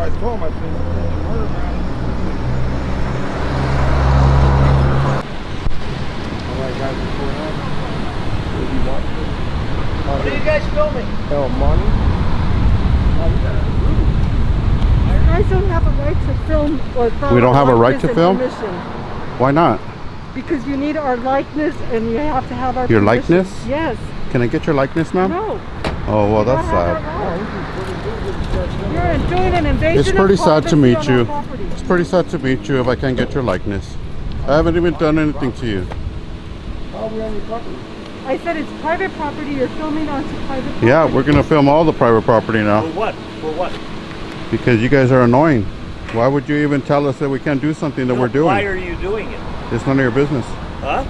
why I told him, I said, murder, man. Alright guys, what's going on? What do you want? What are you guys filming? Oh, money? You guys don't have a right to film or We don't have a right to film? permission. Why not? Because you need our likeness and you have to have our Your permission. likeness? Yes. Can I get your likeness, ma'am? No. Oh, well, that's sad. You're doing an invasion It's pretty of sad to privacy meet on you. our property. It's pretty sad to meet you if I can't get your likeness. I haven't even done anything to you. How are we on your property? I said it's private property. You're filming onto private property. Yeah, we're gonna film all the private property For now what? For what? because you guys are annoying. Why would you even tell us that we can't do something that we're doing? Why are you doing it? It's none of your business. Huh?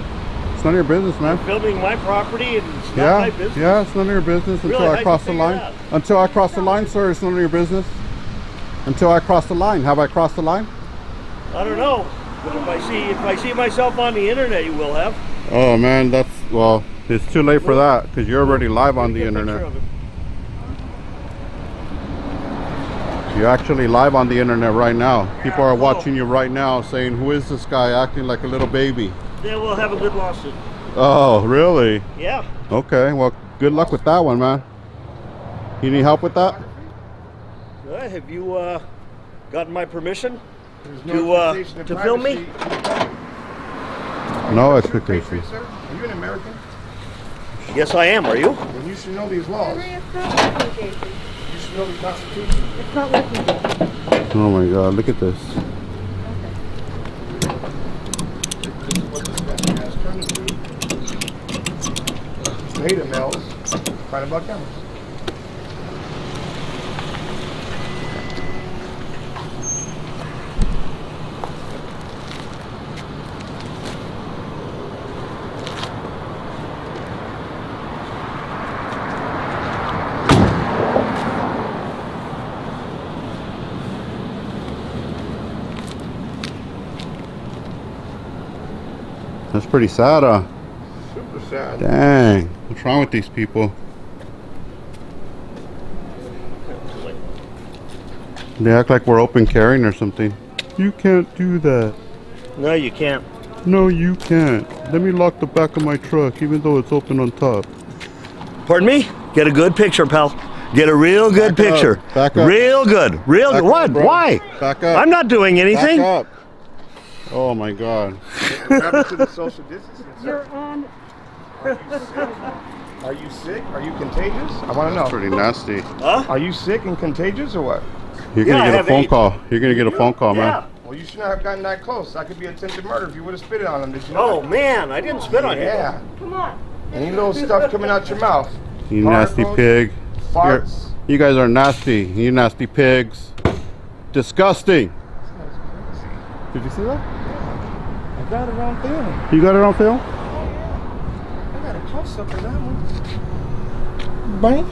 It's none of your business, man. Filming my property and it's not Yeah, my business? yeah, it's none of your business Really? until How'd I you cross the figure line. that? Until I cross the line, sir, it's none of your business. Until I cross the line. Have I crossed the line? I don't know. But if I see myself on the internet, you will have. Oh man, that's, well, it's too late for that because you're already live on the Get a picture internet. of it. You're actually live on the internet right now. People are watching you right now saying, who is this guy acting like a little baby? Then we'll have a good lawsuit. Oh, really? Yeah. Okay, well, good luck with that one, man. You need help with that? Have you gotten my permission There's to expectation of film me? privacy. No Patriot, expectation. sir? Are you an American? Yes, I am. Are you? Then you should know these laws. It's not working, Jason. You should know the Constitution. It's not working. Oh my God, look at this. This is what this country has turned into. Beta males fighting about cameras. That's pretty sad, huh? Super sad. Dang, what's wrong with these people? They act like we're open carrying or something. You can't do that. No, you can't. No, you can't. Let me lock the back of my truck, even though it's open on top. Pardon me? Get a good picture, pal. Get a real good Back up. picture. Back up. Real good. Real Back good. up, What? bro. Why? Back up. I'm not doing anything. Back up. Oh my God. What happened to the social distancing, You're sir? on. Are you sick? Are you contagious? I want to know. Pretty nasty. Huh? Are you sick and contagious or what? You're Yeah, I gonna get a have phone AIDS. call. You're gonna get a phone call, Yeah. man. Well, you shouldn't have gotten that close. That could be attempted murder if you would have spit it on them. Did you know Oh man, I didn't spit that? on you. Yeah. Come on. Any little stuff coming out your mouth. You nasty Particles, pig. Farts. You guys are nasty. You nasty pigs. Disgusting. Did you see that? I got it on film. You got it on film? I got a close up of that one. Bam.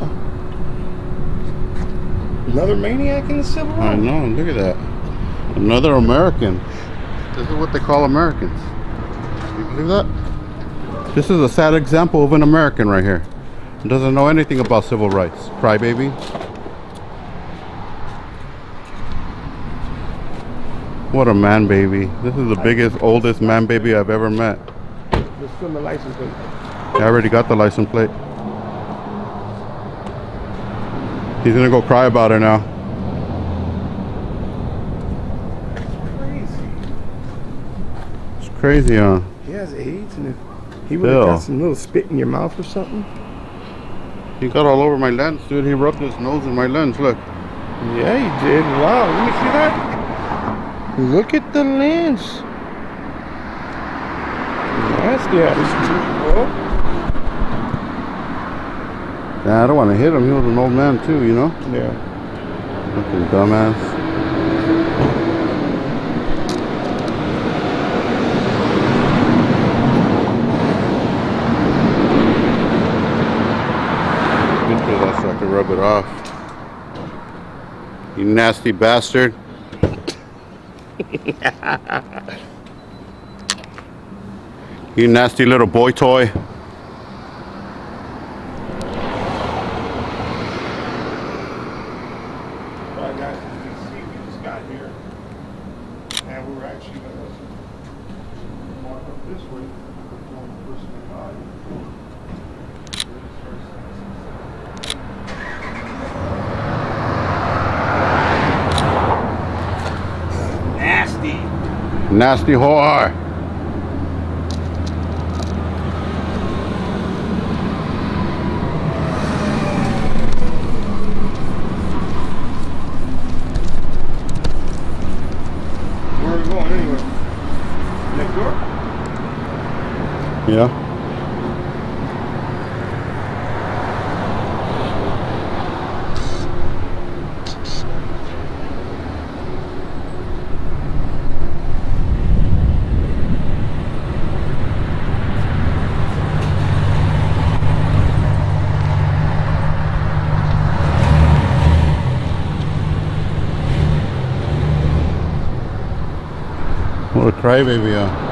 Another maniac in the Civil War. I know. Look at that. Another American. This is what they call Americans. You believe that? This is a sad example of an American right here. Doesn't know anything about civil rights. Crybaby. What a man baby. This is the biggest, oldest man baby I've ever met. Let's film the license plate. I already got the license plate. He's gonna go cry about it now. Crazy. It's crazy, huh? He has AIDS, and if he would have Bill. got some little spit in your mouth or something. He got all over my lens, dude. He rubbed his nose in my lens. Look. Yeah, he did. Wow, let me see that. Look at the lens. Nasty. Yeah, Nah, I don't want to hit him. He was an old man too, you know? yeah. Fucking dumbass. Good for that so I can rub it off. You nasty bastard. You nasty little boy toy. Alright, guys, as you can see, we got here, and we were actually going to walk up this way. Nasty. Nasty whore. Where are we going anyway? Next door? Yeah. What a crybaby,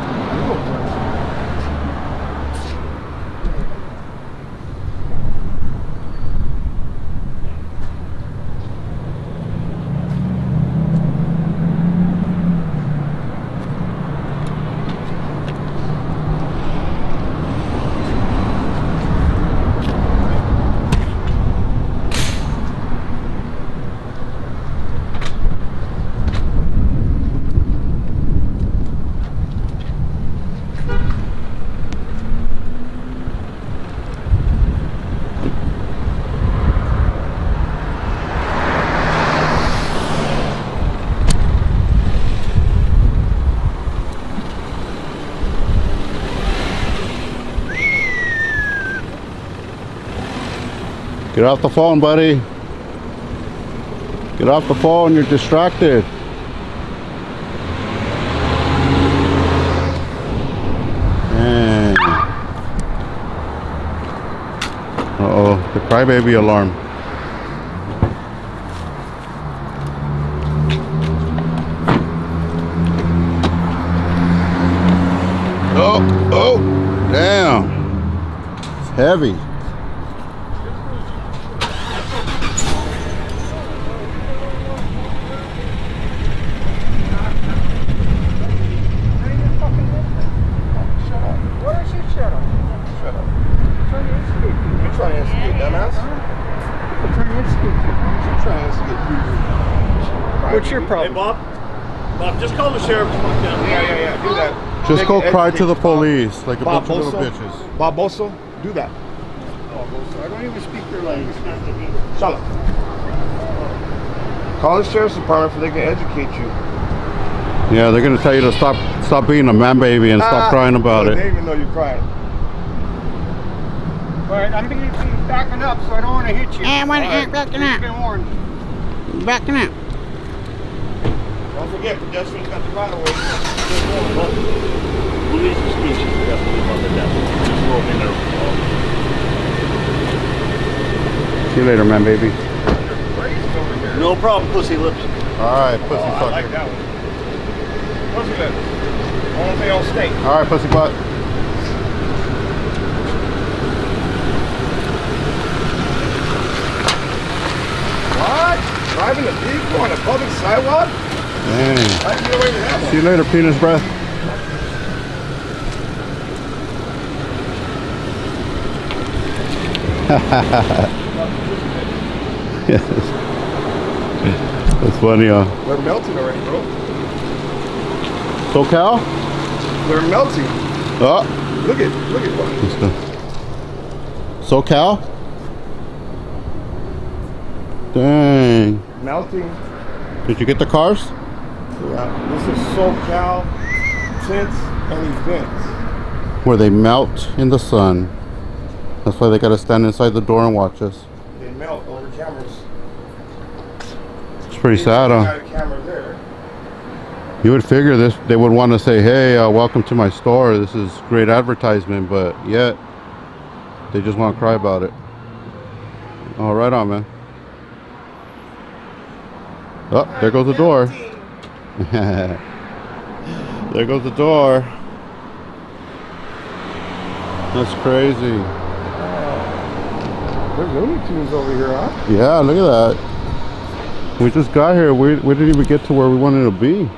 Get off the phone, buddy. Get off the phone, you're distracted. Dang. Uh-oh, the crybaby alarm. Oh, damn. It's heavy. What's your Hey, problem? Bob. Bob, just call the sheriff. Yeah, do that. Just go Make- cry to the Bob- police like a Bob bunch of little Bosso? bitches. Bob Bosso, do that. I don't even speak their language. Shut up. Call the sheriff's department so they can educate you. Yeah, they're gonna tell you to stop being a man baby and stop crying about They it. didn't even know you're crying. Alright, I'm going to be backing up, so I don't want to hit you. I want to Alright, backing you've up. been warned. Backing up. Don't forget, pedestrians got the right of way. Police station. Definitely on the desk. Just roll in there. See you later, man baby. No problem, pussy lips. Alright, pussy I like fucker. that one. Pussy lips. Only thing on state. Alright, pussy butt. What? Driving a vehicle on a public sidewalk? Dang. How did you get away with that one? See you later, penis breath. That's funny, They're melting already, bro. SoCal? They're melting. Oh, Look at what? let's go. SoCal? Dang. Melting. Did you get the cars? Yeah. This is SoCal Tents and Events. Where they melt in the sun. That's why they gotta stand inside the door and watch us. They melt over cameras. It's pretty sad, They huh? got a camera there. You would figure this, they would want to say, hey, welcome to my store. This is great advertisement, but yet they just want to cry about it. Oh, right on, man. Oh, there goes the door. There goes the door. That's crazy. There's Looney Tunes over here, huh? Yeah, look at that. We just got here. We didn't even get to where we wanted to be.